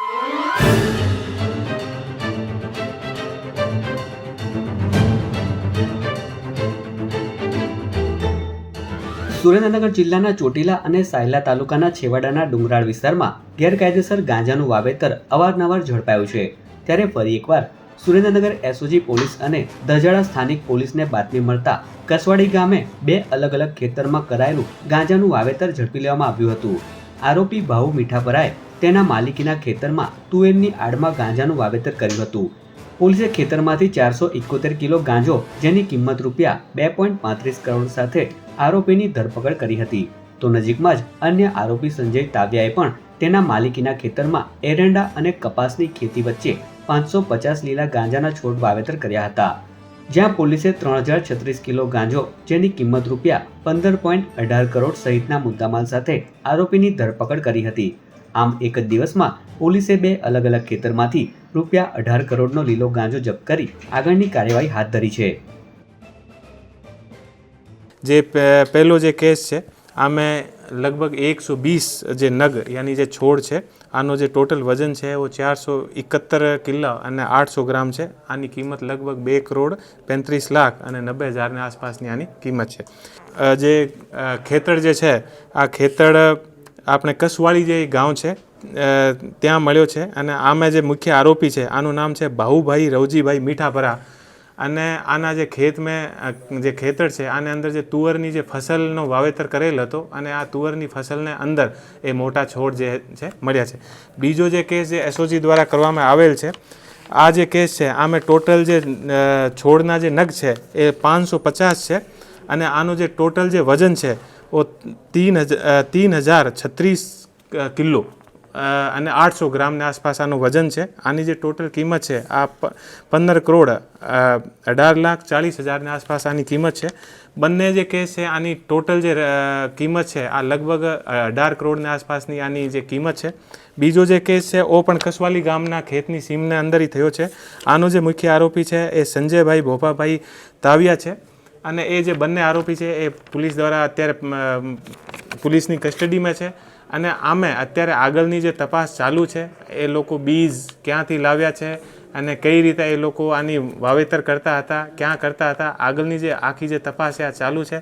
સુરેન્દ્રનગર જિલ્લાના ચોટીલા અને સાયલા તાલુકાના છેવાડાના ડુંગરાળ વિસ્તારમાં ગેરકાયદેસર ગાંજાનું વાવેતર અવારનવાર ઝડપાયું છે। ત્યારે ફરી એકવાર સુરેન્દ્રનગર એસઓજી પોલીસ અને દજાડા સ્થાનિક પોલીસને બાતમી મળતા કસવાડી ગામે બે અલગ અલગ ખેતરમાં કરાયેલું ગાંજાનું વાવેતર ઝડપી લેવામાં આવ્યું હતું। આરોપી ભાઉ મીઠાપરાએ તેના માલિકીના ખેતરમાં તુવેરની આડમાં ગાંજાનું વાવેતર કર્યું હતું। પોલીસે ખેતરમાંથી 471 કિલો ગાંજો જેની કિંમત ₹2.35 કરોડ સાથે આરોપીની ધરપકડ કરી હતી। તો નજીકમાં જ અન્ય આરોપી સંજય તાવિયાએ પણ તેના માલિકીના ખેતરમાં એરંડા અને કપાસની ખેતી વચ્ચે 550 લીલા ગાંજાના છોડ વાવેતર કર્યા હતા, જ્યાં પોલીસે 3036 કિલો ગાંજો જેની કિંમત ₹15.18 કરોડ સહિતના મુદ્દામાલ સાથે આરોપીની ધરપકડ કરી હતી। આમ એક જ દિવસમાં પોલીસે બે અલગ અલગ ખેતરમાંથી ₹18 કરોડનો લીલો ગાંજો જપ્ત કરી આગળની કાર્યવાહી હાથ ધરી છે। જે પહેલો જે કેસ છે આમાં લગભગ 120 જે નગ યાની જે છોડ છે આનો જે ટોટલ વજન છે वो 471 કિલો અને 800 ગ્રામ છે। આની કિંમત લગભગ 2 કરોડ 35 લાખ અને 90,000ની આસપાસની આની કિંમત છે। જે ખેતર જે છે આ ખેતર આપણે કસવાડી જે ગામ છે ત્યાં મળ્યો છે અને આમાં જે મુખ્ય આરોપી છે આનું નામ છે ભાઉભાઈ રવજીભાઈ મીઠાપરા અને આના જે જે ખેતર છે આને અંદર જે તુવરની જે ફસલનો વાવેતર કરેલ હતો અને આ તુવરની ફસલને અંદર એ મોટા છોડ જે છે મળ્યા છે। બીજો જે કેસ જે એસઓજી દ્વારા કરવામાં આવેલ છે આ જે કેસ છે આમાં ટોટલ જે છોડના જે નગ છે એ 550 છે અને આનું જે ટોટલ જે વજન છે वो 3036 કિલો અને 800 ગ્રામની આસપાસ આનું વજન છે। આની જે ટોટલ કિંમત છે આ 15 કરોડ 18,40,000ની આસપાસ આની કિંમત છે। બંને જે કેસ છે આની ટોટલ જે કિંમત છે આ લગભગ 18 કરોડની આસપાસની આની જે કિંમત છે। બીજો જે કેસ છે ઓ પણ કસવાલી ગામના ખેતની સીમને અંદર થયો છે। આનો જે મુખ્ય આરોપી છે એ સંજયભાઈ ભોપાભાઈ તાવિયા છે અને એ જે બંને આરોપી છે એ પોલીસ દ્વારા અત્યારે પોલીસની કસ્ટડીમાં છે અને આમે અત્યારે આગળની જે તપાસ ચાલુ છે એ લોકો બીજ ક્યાંથી લાવ્યા છે અને કઈ રીતે એ લોકો આની વાવેતર કરતા હતા, ક્યાં કરતા હતા, આગળની જે આખી જે તપાસ છે આ ચાલુ છે।